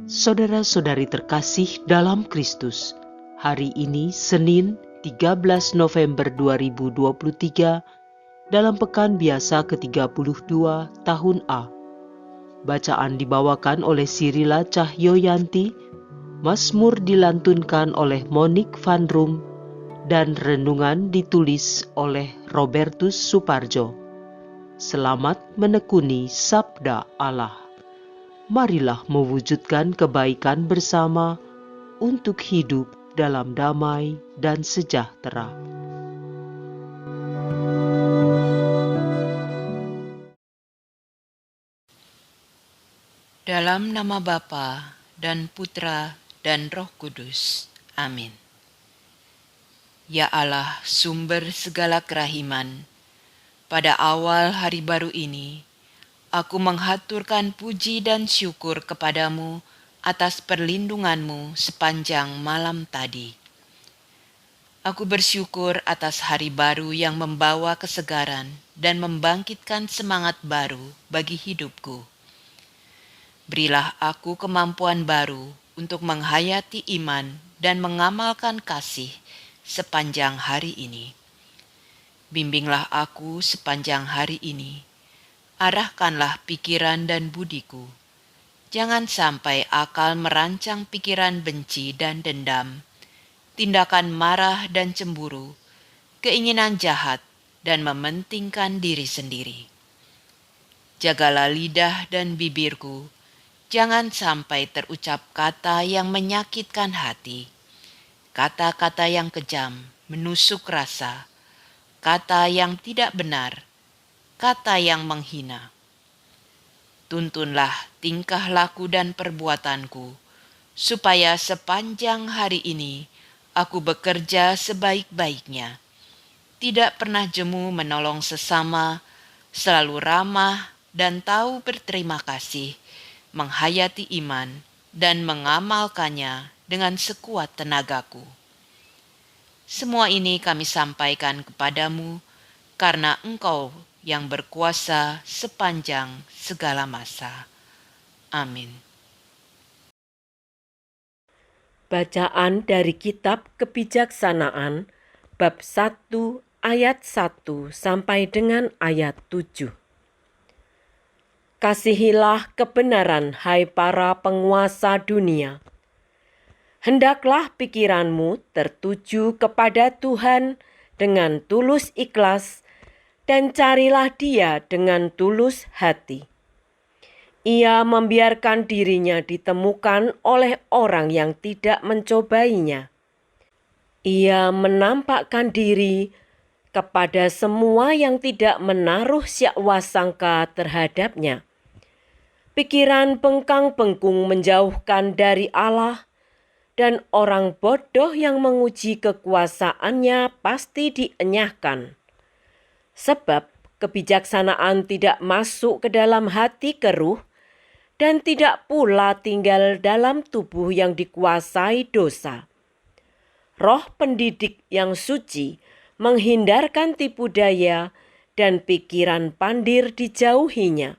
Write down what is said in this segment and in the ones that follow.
Saudara-saudari terkasih dalam Kristus, hari ini Senin 13 November 2023 dalam pekan biasa ke-32 tahun A. Bacaan dibawakan oleh Sirila Cahyoyanti, Mazmur dilantunkan oleh Monik Van Rum, dan renungan ditulis oleh Robertus Suparjo. Selamat menekuni Sabda Allah. Marilah mewujudkan kebaikan bersama untuk hidup dalam damai dan sejahtera. Dalam nama Bapa dan Putra dan Roh Kudus. Amin. Ya Allah, sumber segala kerahiman, pada awal hari baru ini, aku menghaturkan puji dan syukur kepadamu atas perlindunganmu sepanjang malam tadi. Aku bersyukur atas hari baru yang membawa kesegaran dan membangkitkan semangat baru bagi hidupku. Berilah aku kemampuan baru untuk menghayati iman dan mengamalkan kasih sepanjang hari ini. Bimbinglah aku sepanjang hari ini. Arahkanlah pikiran dan budiku. Jangan sampai akal merancang pikiran benci dan dendam, tindakan marah dan cemburu, keinginan jahat dan mementingkan diri sendiri. Jagalah lidah dan bibirku, jangan sampai terucap kata yang menyakitkan hati, kata-kata yang kejam, menusuk rasa, kata yang tidak benar, kata yang menghina. Tuntunlah tingkah laku dan perbuatanku, supaya sepanjang hari ini aku bekerja sebaik-baiknya, tidak pernah jemu menolong sesama, selalu ramah dan tahu berterima kasih, menghayati iman dan mengamalkannya dengan sekuat tenagaku. Semua ini kami sampaikan kepadamu karena Engkau yang berkuasa sepanjang segala masa. Amin. Bacaan dari Kitab Kebijaksanaan, bab 1 ayat 1 sampai dengan ayat 7. Kasihilah kebenaran, hai para penguasa dunia. Hendaklah pikiranmu tertuju kepada Tuhan dengan tulus ikhlas, dan carilah Dia dengan tulus hati. Ia membiarkan dirinya ditemukan oleh orang yang tidak mencobainya. Ia menampakkan diri kepada semua yang tidak menaruh syakwa sangka terhadapnya. Pikiran bengkang-bengkung menjauhkan dari Allah, dan orang bodoh yang menguji kekuasaannya pasti dienyahkan. Sebab kebijaksanaan tidak masuk ke dalam hati keruh, dan tidak pula tinggal dalam tubuh yang dikuasai dosa. Roh pendidik yang suci menghindarkan tipu daya, dan pikiran pandir dijauhinya.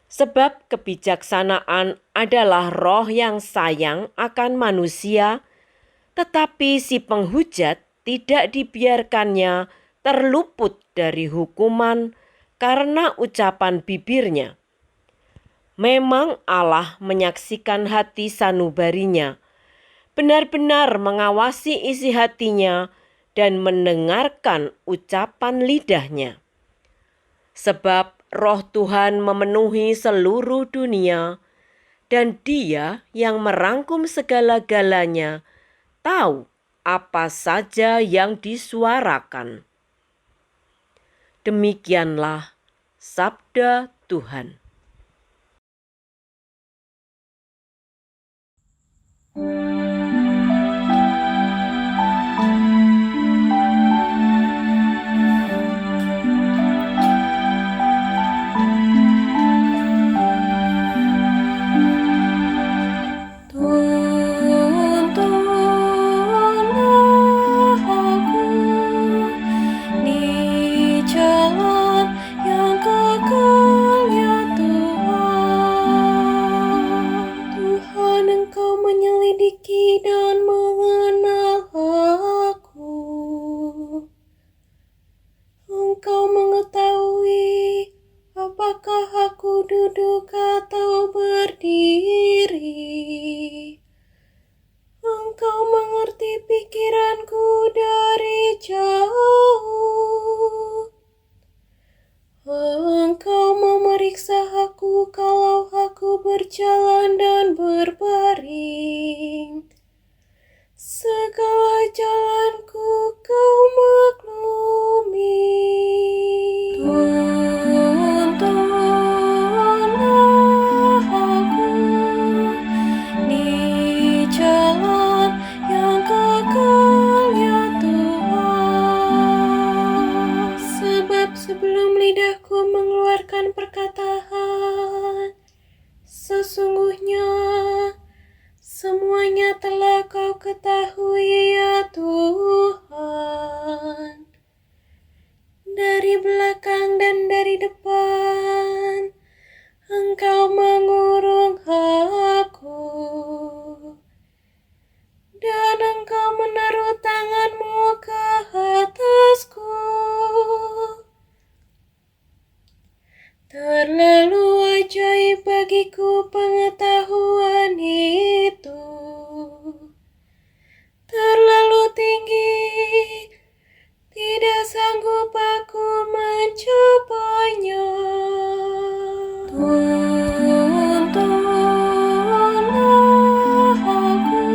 Sebab kebijaksanaan adalah roh yang sayang akan manusia, tetapi si penghujat tidak dibiarkannya terluput dari hukuman karena ucapan bibirnya. Memang Allah menyaksikan hati sanubarinya, benar-benar mengawasi isi hatinya dan mendengarkan ucapan lidahnya. Sebab roh Tuhan memenuhi seluruh dunia, dan Dia yang merangkum segala-galanya tahu apa saja yang disuarakan. Demikianlah sabda Tuhan. Tuhan. Engkau mengetahui apakah aku duduk atau berdiri. Engkau mengerti pikiranku dari jauh. Engkau memeriksa aku kalau aku berjalan dan berbaring. Segala jalanku Kau maklumi. Tuntunlah aku di jalan yang kekal ya Tuhan. Sebab sebelum lidahku mengeluarkan perkataan, sesungguhnya semuanya telah Kau ketahui ya Tuhan. Dari belakang dan dari depan, Engkau mengurung aku. Dan Engkau menaruh tangan-Mu ke atasku. Terlalu ajaib bagiku pengetahuan itu. Terlalu tinggi, tidak sanggup aku mencapainya. Tuntunlah aku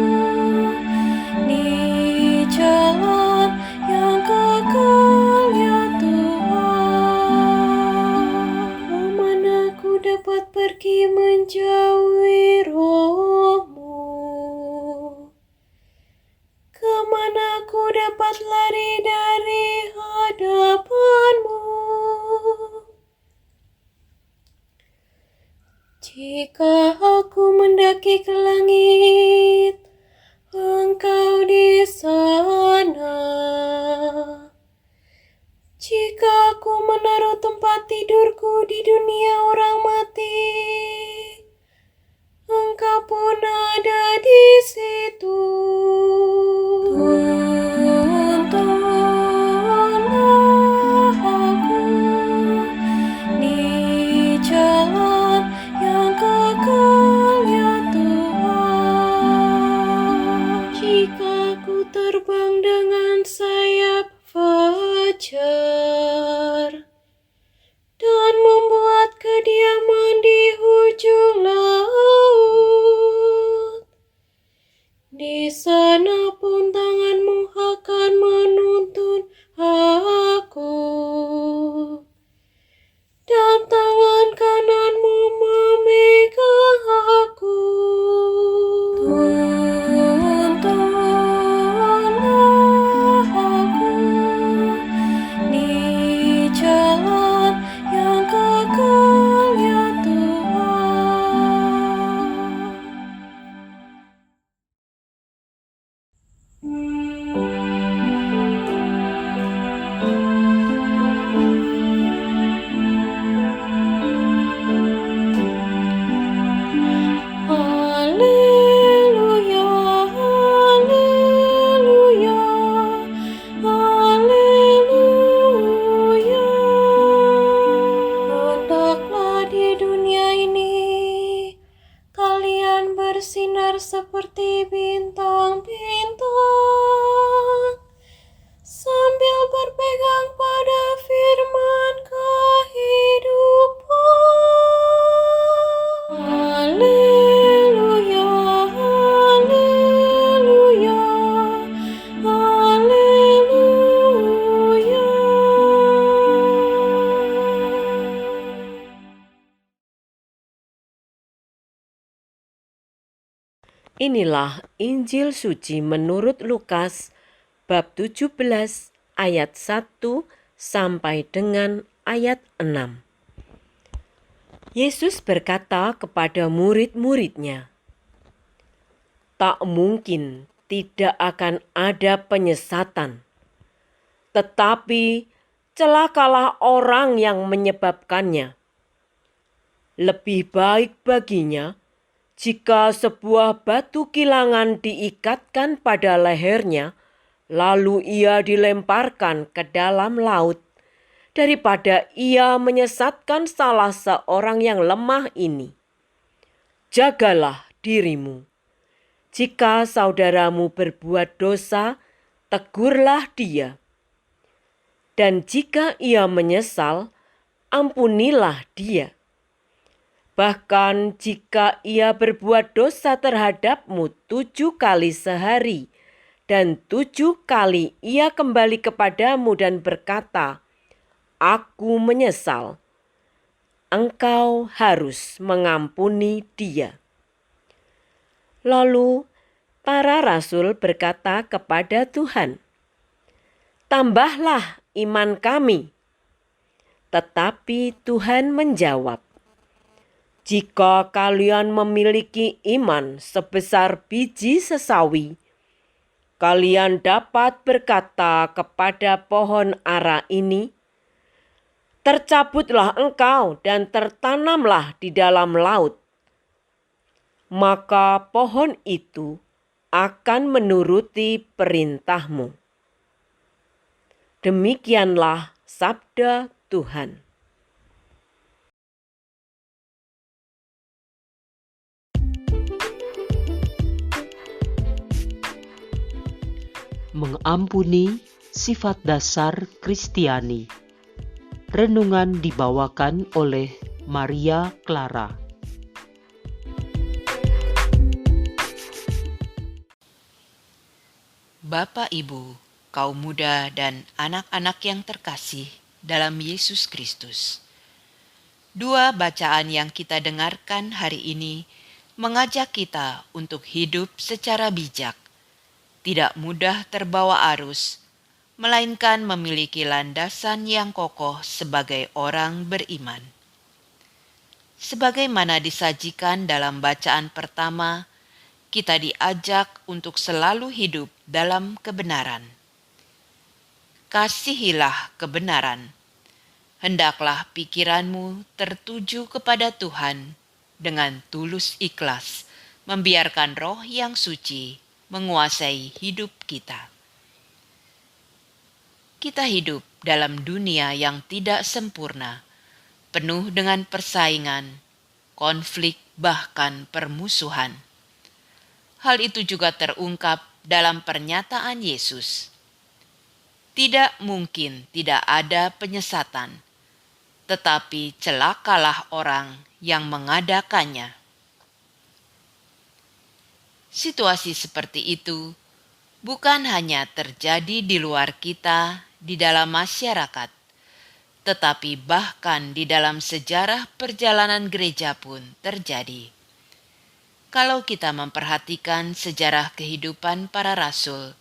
di jalan yang kekal ya Tuhan. Kemana aku dapat pergi menjauhi Roh-Mu? Kemana aku dapat lari dari hadapan-Mu? Jika aku mendaki ke langit, Engkau di sana. Jika aku menaruh tempat tidurku di dunia orang mati, Engkau pun ada di situ. Tuntunlah aku di jalan yang kekal ya Tuhan. Jika aku terbang dengan sayap fajar dan membuat kediaman di ujung laut, di sana pun tangan-Mu akan menuntun aku, dan tangan kanan-Mu memegang aku. Tuntunlah aku di jalan yang kekal ya Haleluya, haleluya, haleluya. Hendaklah di dunia ini kalian bersinar seperti bintang-bintang, sambil berpegang pada firman kehidupan. Haleluya, haleluya, haleluya. Inilah Injil suci menurut Lukas bab 17 ayat 1 sampai dengan ayat 6. Yesus berkata kepada murid-muridnya, "Tak mungkin tidak akan ada penyesatan, tetapi celakalah orang yang menyebabkannya. Lebih baik baginya jika sebuah batu kilangan diikatkan pada lehernya, lalu ia dilemparkan ke dalam laut, daripada ia menyesatkan salah seorang yang lemah ini. Jagalah dirimu. Jika saudaramu berbuat dosa, tegurlah dia. Dan jika ia menyesal, ampunilah dia. Bahkan jika ia berbuat dosa terhadapmu 7 kali sehari, dan 7 kali ia kembali kepadamu dan berkata, "Aku menyesal," engkau harus mengampuni dia. Lalu para rasul berkata kepada Tuhan, "Tambahlah iman kami." Tetapi Tuhan menjawab, "Jika kalian memiliki iman sebesar biji sesawi, kalian dapat berkata kepada pohon ara ini, 'Tercabutlah engkau dan tertanamlah di dalam laut.' Maka pohon itu akan menuruti perintahmu." Demikianlah sabda Tuhan. Mengampuni sifat dasar Kristiani. Renungan dibawakan oleh Maria Clara. Bapak, Ibu, kaum muda dan anak-anak yang terkasih dalam Yesus Kristus. Dua bacaan yang kita dengarkan hari ini mengajak kita untuk hidup secara bijak, tidak mudah terbawa arus, melainkan memiliki landasan yang kokoh sebagai orang beriman. Sebagaimana disajikan dalam bacaan pertama, kita diajak untuk selalu hidup dalam kebenaran. Kasihilah kebenaran. Hendaklah pikiranmu tertuju kepada Tuhan dengan tulus ikhlas, membiarkan Roh yang suci menguasai hidup kita. Kita hidup dalam dunia yang tidak sempurna, penuh dengan persaingan, konflik, bahkan permusuhan. Hal itu juga terungkap dalam pernyataan Yesus. Tidak mungkin tidak ada penyesatan, tetapi celakalah orang yang mengadakannya. Situasi seperti itu bukan hanya terjadi di luar kita, di dalam masyarakat, tetapi bahkan di dalam sejarah perjalanan gereja pun terjadi. Kalau kita memperhatikan sejarah kehidupan para rasul,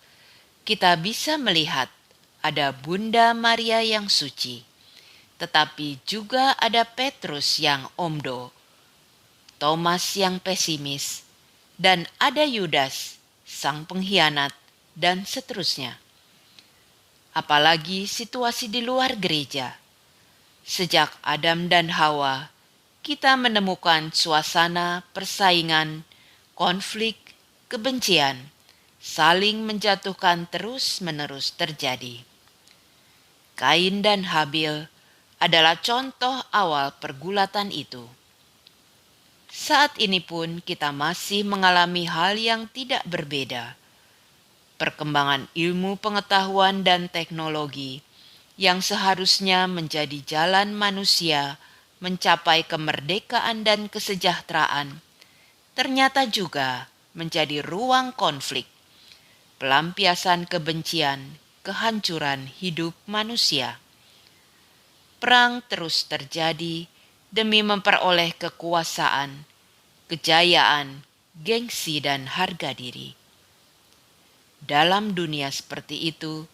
kita bisa melihat ada Bunda Maria yang suci, tetapi juga ada Petrus yang omdo, Thomas yang pesimis, dan ada Yudas, sang pengkhianat, dan seterusnya. Apalagi situasi di luar gereja. Sejak Adam dan Hawa, kita menemukan suasana persaingan, konflik, kebencian, saling menjatuhkan terus-menerus terjadi. Kain dan Habil adalah contoh awal pergulatan itu. Saat ini pun kita masih mengalami hal yang tidak berbeda. Perkembangan ilmu pengetahuan dan teknologi yang seharusnya menjadi jalan manusia mencapai kemerdekaan dan kesejahteraan, ternyata juga menjadi ruang konflik, pelampiasan kebencian, kehancuran hidup manusia. Perang terus terjadi demi memperoleh kekuasaan, kejayaan, gengsi, dan harga diri. Dalam dunia seperti itu,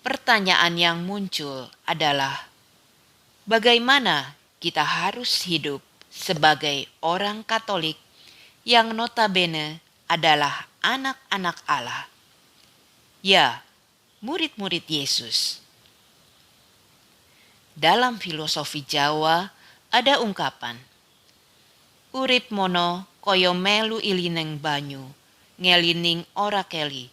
pertanyaan yang muncul adalah, bagaimana kita harus hidup sebagai orang Katolik yang notabene adalah anak-anak Allah? Ya, murid-murid Yesus. Dalam filosofi Jawa ada ungkapan, urip mono koyo melu ilineng banyu, ngelining ora keli.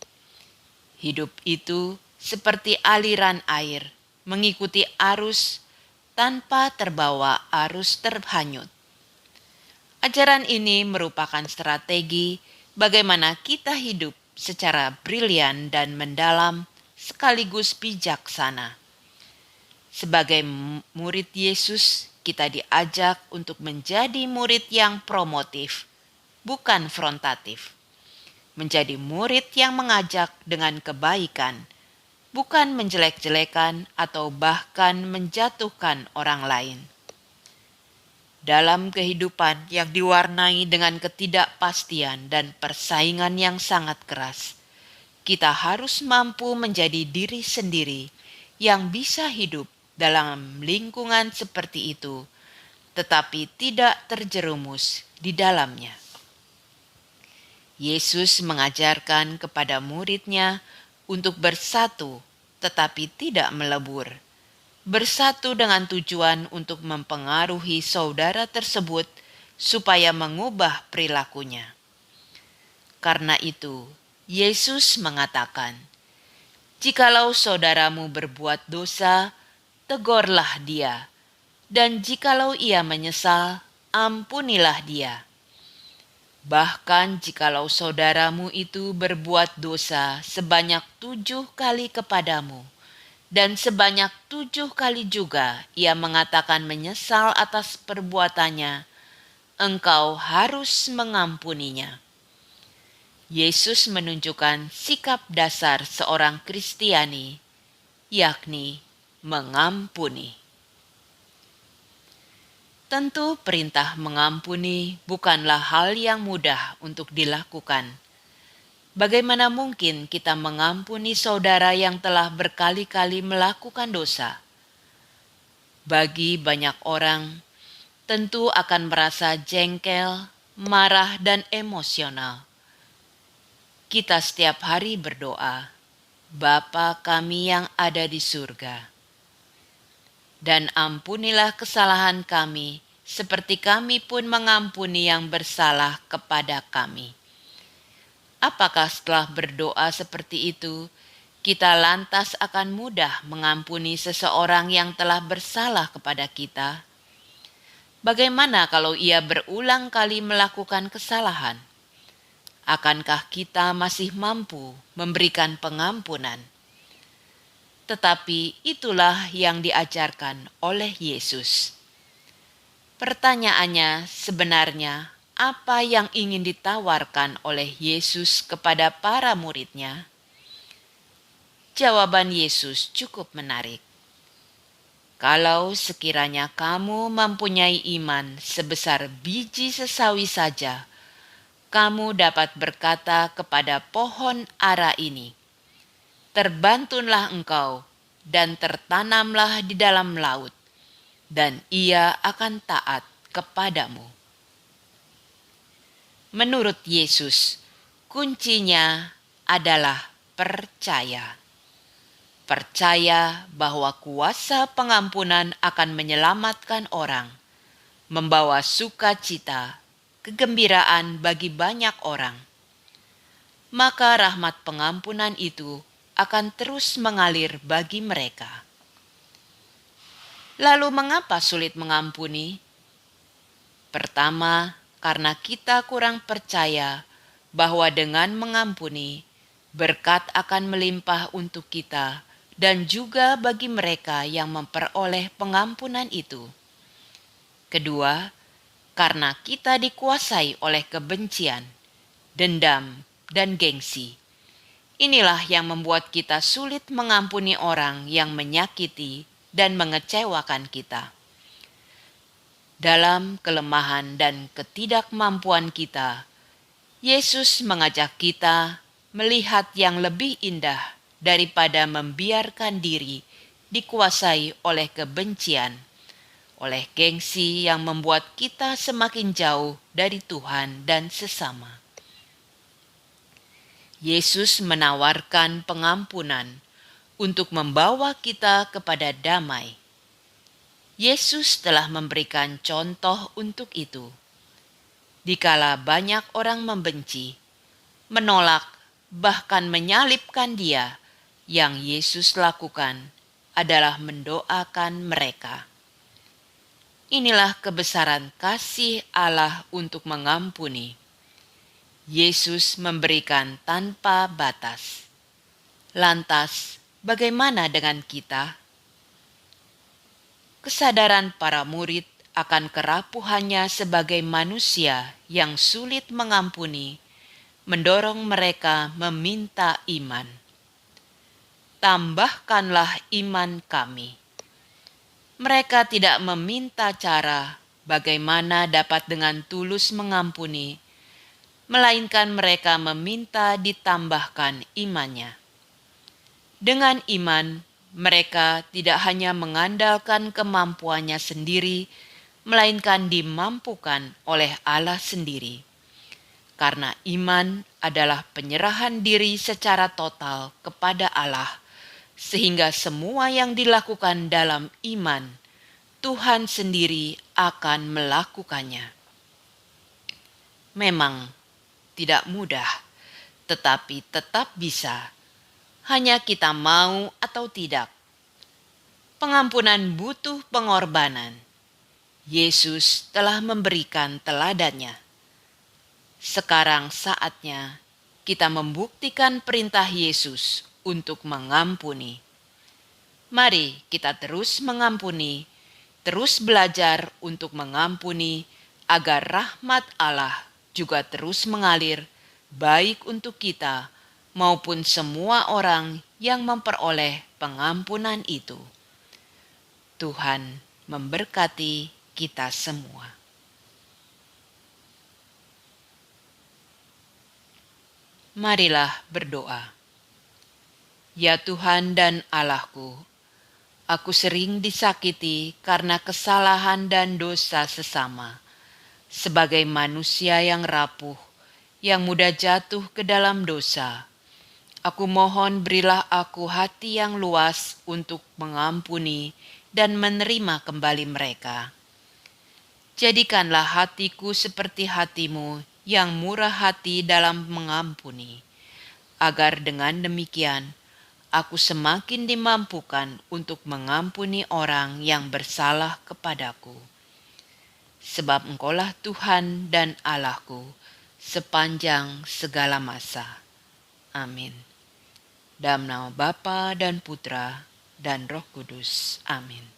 Hidup itu seperti aliran air, mengikuti arus tanpa terbawa arus terhanyut. Ajaran ini merupakan strategi bagaimana kita hidup secara brilian dan mendalam sekaligus bijaksana. Sebagai murid Yesus, kita diajak untuk menjadi murid yang promotif, bukan frontatif. Menjadi murid yang mengajak dengan kebaikan, bukan menjelek-jelekan atau bahkan menjatuhkan orang lain. Dalam kehidupan yang diwarnai dengan ketidakpastian dan persaingan yang sangat keras, kita harus mampu menjadi diri sendiri yang bisa hidup dalam lingkungan seperti itu, tetapi tidak terjerumus di dalamnya. Yesus mengajarkan kepada murid-Nya untuk bersatu, tetapi tidak melebur. Bersatu dengan tujuan untuk mempengaruhi saudara tersebut supaya mengubah perilakunya. Karena itu, Yesus mengatakan, "Jikalau saudaramu berbuat dosa, tegurlah dia, dan jikalau ia menyesal, ampunilah dia. Bahkan jikalau saudaramu itu berbuat dosa sebanyak 7 kali kepadamu, dan sebanyak 7 kali juga ia mengatakan menyesal atas perbuatannya, engkau harus mengampuninya." Yesus menunjukkan sikap dasar seorang Kristiani, yakni mengampuni. Tentu perintah mengampuni bukanlah hal yang mudah untuk dilakukan. Bagaimana mungkin kita mengampuni saudara yang telah berkali-kali melakukan dosa? Bagi banyak orang, tentu akan merasa jengkel, marah, dan emosional. Kita setiap hari berdoa, "Bapa kami yang ada di surga, dan ampunilah kesalahan kami, seperti kami pun mengampuni yang bersalah kepada kami." Apakah setelah berdoa seperti itu, kita lantas akan mudah mengampuni seseorang yang telah bersalah kepada kita? Bagaimana kalau ia berulang kali melakukan kesalahan? Akankah kita masih mampu memberikan pengampunan? Tetapi itulah yang diajarkan oleh Yesus. Pertanyaannya sebenarnya, apa yang ingin ditawarkan oleh Yesus kepada para murid-Nya? Jawaban Yesus cukup menarik. "Kalau sekiranya kamu mempunyai iman sebesar biji sesawi saja, kamu dapat berkata kepada pohon ara ini, 'Terbantunlah engkau dan tertanamlah di dalam laut,' dan ia akan taat kepadamu." Menurut Yesus, kuncinya adalah percaya. Percaya bahwa kuasa pengampunan akan menyelamatkan orang, membawa sukacita, kegembiraan bagi banyak orang. Maka rahmat pengampunan itu akan terus mengalir bagi mereka. Lalu mengapa sulit mengampuni? Pertama, karena kita kurang percaya bahwa dengan mengampuni, berkat akan melimpah untuk kita dan juga bagi mereka yang memperoleh pengampunan itu. Kedua, karena kita dikuasai oleh kebencian, dendam, dan gengsi. Inilah yang membuat kita sulit mengampuni orang yang menyakiti dan mengecewakan kita. Dalam kelemahan dan ketidakmampuan kita, Yesus mengajak kita melihat yang lebih indah daripada membiarkan diri dikuasai oleh kebencian, oleh gengsi yang membuat kita semakin jauh dari Tuhan dan sesama. Yesus menawarkan pengampunan untuk membawa kita kepada damai. Yesus telah memberikan contoh untuk itu. Dikala banyak orang membenci, menolak, bahkan menyalibkan Dia, yang Yesus lakukan adalah mendoakan mereka. Inilah kebesaran kasih Allah untuk mengampuni. Yesus memberikan tanpa batas. Lantas, bagaimana dengan kita? Kesadaran para murid akan kerapuhannya sebagai manusia yang sulit mengampuni mendorong mereka meminta iman. Tambahkanlah iman kami. Mereka tidak meminta cara bagaimana dapat dengan tulus mengampuni, melainkan mereka meminta ditambahkan imannya. Dengan iman, mereka tidak hanya mengandalkan kemampuannya sendiri, melainkan dimampukan oleh Allah sendiri. Karena iman adalah penyerahan diri secara total kepada Allah, sehingga semua yang dilakukan dalam iman, Tuhan sendiri akan melakukannya. Memang tidak mudah, tetapi tetap bisa. Hanya kita mau atau tidak. Pengampunan butuh pengorbanan. Yesus telah memberikan teladannya. Sekarang saatnya kita membuktikan perintah Yesus untuk mengampuni. Mari kita terus mengampuni, terus belajar untuk mengampuni, agar rahmat Allah juga terus mengalir, baik untuk kita maupun semua orang yang memperoleh pengampunan itu. Tuhan memberkati kita semua. Marilah berdoa. Ya Tuhan dan Allahku, aku sering disakiti karena kesalahan dan dosa sesama. Sebagai manusia yang rapuh, yang mudah jatuh ke dalam dosa, aku mohon berilah aku hati yang luas untuk mengampuni dan menerima kembali mereka. Jadikanlah hatiku seperti hatimu yang murah hati dalam mengampuni, agar dengan demikian aku semakin dimampukan untuk mengampuni orang yang bersalah kepadaku. Sebab Engkaulah Tuhan dan Allahku sepanjang segala masa. Amin. Dalam nama Bapa dan Putra dan Roh Kudus. Amin.